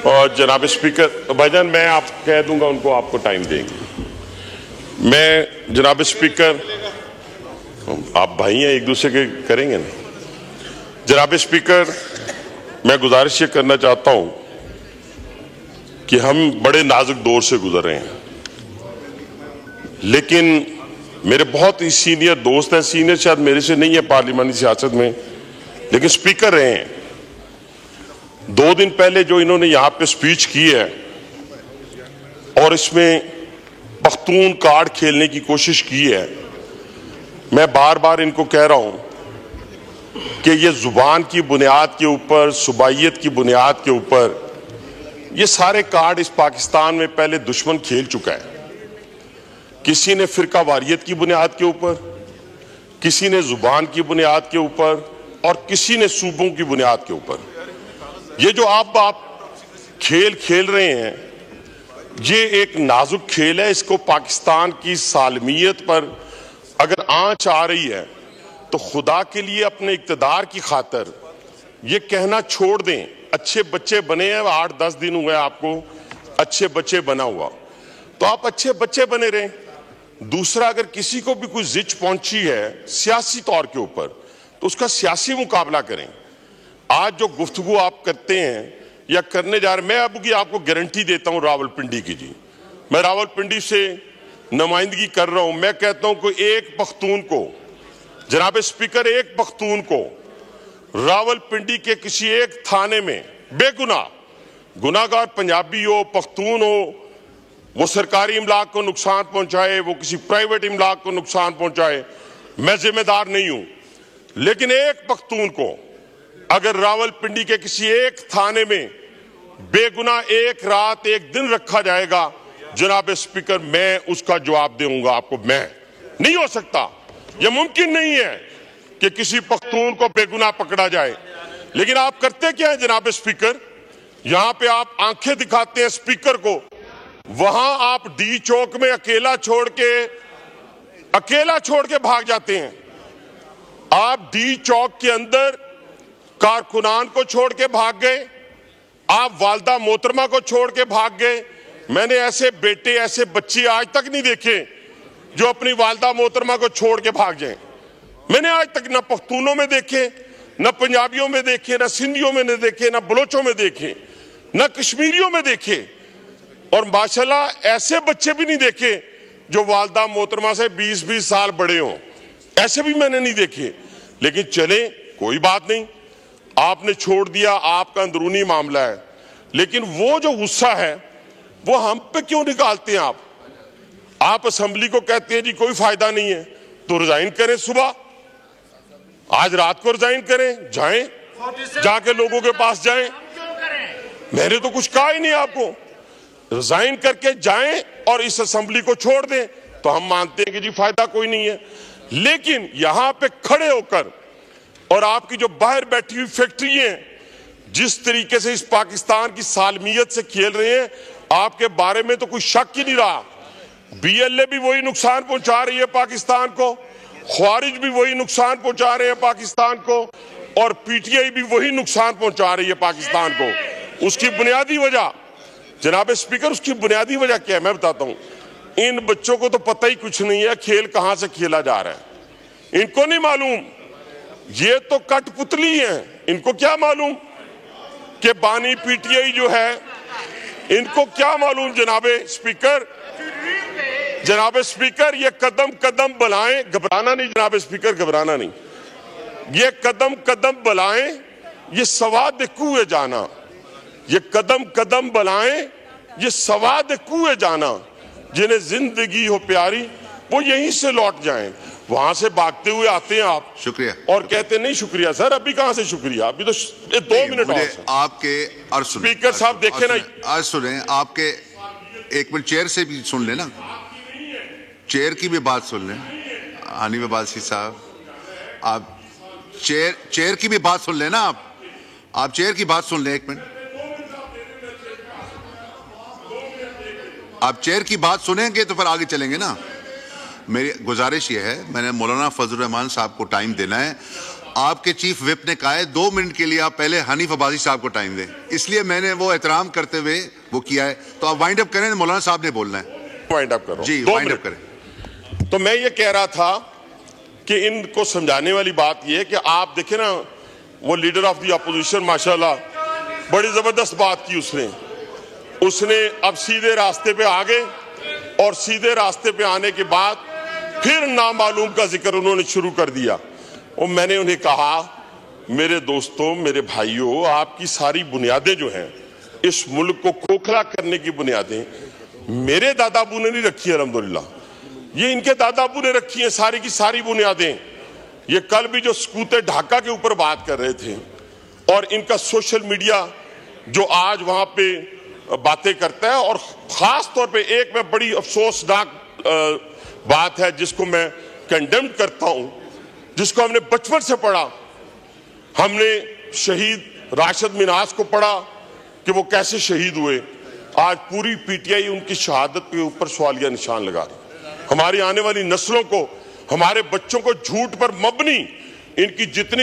और जनाब स्पीकर भाईजान, मैं आप कह दूंगा उनको, आपको टाइम देंगे। मैं जनाब स्पीकर, आप भाई हैं, एक दूसरे के करेंगे ना। जनाब स्पीकर, मैं गुजारिश ये करना चाहता हूं कि हम बड़े नाजुक दौर से गुजर रहे हैं, लेकिन मेरे बहुत ही सीनियर दोस्त हैं, सीनियर शायद मेरे से नहीं है पार्लिमानी सियासत में, लेकिन स्पीकर रहे हैं। 2 दिन पहले जो इन्होंने यहां पे स्पीच की है और इसमें पख्तून कार्ड खेलने की कोशिश की है, मैं बार बार इनको कह रहा हूं कि ये जुबान की बुनियाद के ऊपर, सुबाइयत की बुनियाद के ऊपर ये सारे कार्ड इस पाकिस्तान में पहले दुश्मन खेल चुका है। किसी ने फिरका वारियत की बुनियाद के ऊपर, किसी ने जुबान की बुनियाद के ऊपर और किसी ने सूबों की बुनियाद के ऊपर। ये जो आप खेल खेल रहे हैं, ये एक नाजुक खेल है। इसको पाकिस्तान की सालमियत पर अगर आंच आ रही है तो खुदा के लिए अपने इक्तदार की खातर ये कहना छोड़ दें। अच्छे बच्चे बने हैं, 8-10 दिन हुए आपको अच्छे बच्चे बना हुआ, तो आप अच्छे बच्चे बने रहें। दूसरा, अगर किसी को भी कोई जिच पहुंची है सियासी तौर के ऊपर तो उसका सियासी मुकाबला करें। आज जो गुफ्तगू आप करते हैं या करने जा रहे, मैं अब की आपको गारंटी देता हूं रावलपिंडी की जी, मैं रावलपिंडी से नुमाइंदगी कर रहा हूं। मैं कहता हूं कि एक पख्तून को, जनाब स्पीकर, एक पख्तून को रावलपिंडी के किसी एक थाने में बेगुनाह, गुनाहगार पंजाबी हो, पख्तून हो, वो सरकारी इमलाक को नुकसान पहुंचाए, वो किसी प्राइवेट इमलाक को नुकसान पहुंचाए, मैं जिम्मेदार नहीं हूं। लेकिन एक पख्तून को अगर रावलपिंडी के किसी एक थाने में बेगुनाह एक रात एक दिन रखा जाएगा, जनाब स्पीकर, मैं उसका जवाब दूंगा आपको। मैं नहीं हो सकता, यह मुमकिन नहीं है कि किसी पख्तून को बेगुनाह पकड़ा जाए। लेकिन आप करते क्या है जनाब स्पीकर, यहां पे आप आंखें दिखाते हैं स्पीकर को, वहां आप डी चौक में अकेला छोड़ के भाग जाते हैं। आप डी चौक के अंदर कारकुनान को छोड़ के भाग गए, आप वालदा मोहतरमा को छोड़ के भाग गए। मैंने ऐसे बेटे, ऐसे बच्चे आज तक नहीं देखे जो अपनी वालदा मोहतरमा को छोड़ के भाग जाएं। मैंने आज तक ना पख्तूनों में देखे, ना पंजाबियों में देखे, ना सिंधियों में देखे, ना बलोचों में देखे, ना कश्मीरियों में देखे, और माशाल्लाह ऐसे बच्चे भी नहीं देखे जो वालदा मोहतरमा से 20-20 साल बड़े हों, ऐसे भी मैंने नहीं देखे। लेकिन चले, कोई बात नहीं, आपने छोड़ दिया, आपका अंदरूनी मामला है। लेकिन वो जो गुस्सा है वो हम पे क्यों निकालते हैं आप असेंबली को कहते हैं जी कोई फायदा नहीं है, तो रिजाइन करें, सुबह आज रात को रिजाइन करें, जाएं, जाके लोगों के पास जाएं। मैंने तो कुछ कहा ही नहीं आपको, रिजाइन करके जाएं और इस असेंबली को छोड़ दें, तो हम मानते हैं कि जी फायदा कोई नहीं है। लेकिन यहां पे खड़े होकर और आपकी जो बाहर बैठी हुई फैक्ट्री है, जिस तरीके से इस पाकिस्तान की सालमियत से खेल रहे हैं, आपके बारे में तो कोई शक ही नहीं रहा। बीएलए भी वही नुकसान पहुंचा रही है पाकिस्तान को, ख्वारिज भी वही नुकसान पहुंचा रहे हैं पाकिस्तान को, और पीटीआई भी वही नुकसान पहुंचा रही है पाकिस्तान को। उसकी बुनियादी वजह जनाब स्पीकर, उसकी बुनियादी वजह क्या है मैं बताता हूं। इन बच्चों को तो पता ही कुछ नहीं है खेल कहां से खेला जा रहा है, इनको नहीं मालूम। ये तो कठपुतली है, इनको क्या मालूम कि बानी पीटीआई जो है, इनको क्या मालूम जनाब स्पीकर, ये कदम कदम बलाएं, घबराना नहीं जनाब स्पीकर, घबराना नहीं, ये कदम कदम बलाएं, ये सवाद कुए जाना, ये कदम कदम बलाएं, ये सवाद कुए जाना, जिन्हें जिंदगी हो प्यारी वो यहीं से लौट जाएं। वहां से भागते हुए आते हैं आप, शुक्रिया, और कहते नहीं शुक्रिया सर, अभी कहां से शुक्रिया, अभी तो 2 मिनट आपके। स्पीकर साहब देखे ना, आज सुने आपके, 1 मिनट चेयर से भी सुन लेना, चेयर की भी बात सुन लें। हानिफ अब्बासी साहब, आप चेयर की भी बात सुन लेना, आप चेयर की बात सुन लें। 1 मिनट आप चेयर की बात सुनेंगे तो फिर आगे चलेंगे ना। मेरी गुजारिश ये है, मैंने मौलाना फजल रहमान साहब को टाइम देना है आपके चीफ विप ने कहा है 2 मिनट के लिए आप पहले हनीफ अब्बासी साहब को टाइम दें, इसलिए मैंने वो एहतराम करते हुए वो किया है। तो आप वाइंड अप करें, मौलाना साहब ने बोलना है। वाइंड अप करो जी, वाइंड अप करें। तो मैं ये कह रहा था कि इनको समझाने वाली बात ये है कि आप देखें ना, वो लीडर ऑफ द अपोजिशन माशाल्लाह बड़ी जबरदस्त बात की उसने अब सीधे रास्ते पे आ गए, और सीधे रास्ते पे आने के बाद फिर नामालूम का जिक्र उन्होंने शुरू कर दिया। और मैंने उन्हें कहा, मेरे दोस्तों, मेरे भाइयों, आपकी सारी बुनियादें जो हैं इस मुल्क को खोखला करने की बुनियादें मेरे दादाबू ने नहीं रखी है, अल्हम्दुलिल्लाह, ये इनके दादाबू ने रखी है सारी की सारी बुनियादें। ये कल भी जो सकूते ढाका के ऊपर बात कर रहे थे, और इनका सोशल मीडिया जो आज वहां पे बातें करता है, और खास तौर पे एक में बड़ी अफसोसनाक बात है जिसको मैं कंडेम करता हूं, जिसको हमने बचपन से पढ़ा। हमने शहीद राशिद मिन्हाज को पढ़ा कि वो कैसे शहीद हुए। आज पूरी पीटीआई उनकी शहादत के ऊपर सवालिया निशान लगा रही। हमारी आने वाली नस्लों को, हमारे बच्चों को झूठ पर मबनी इनकी जितनी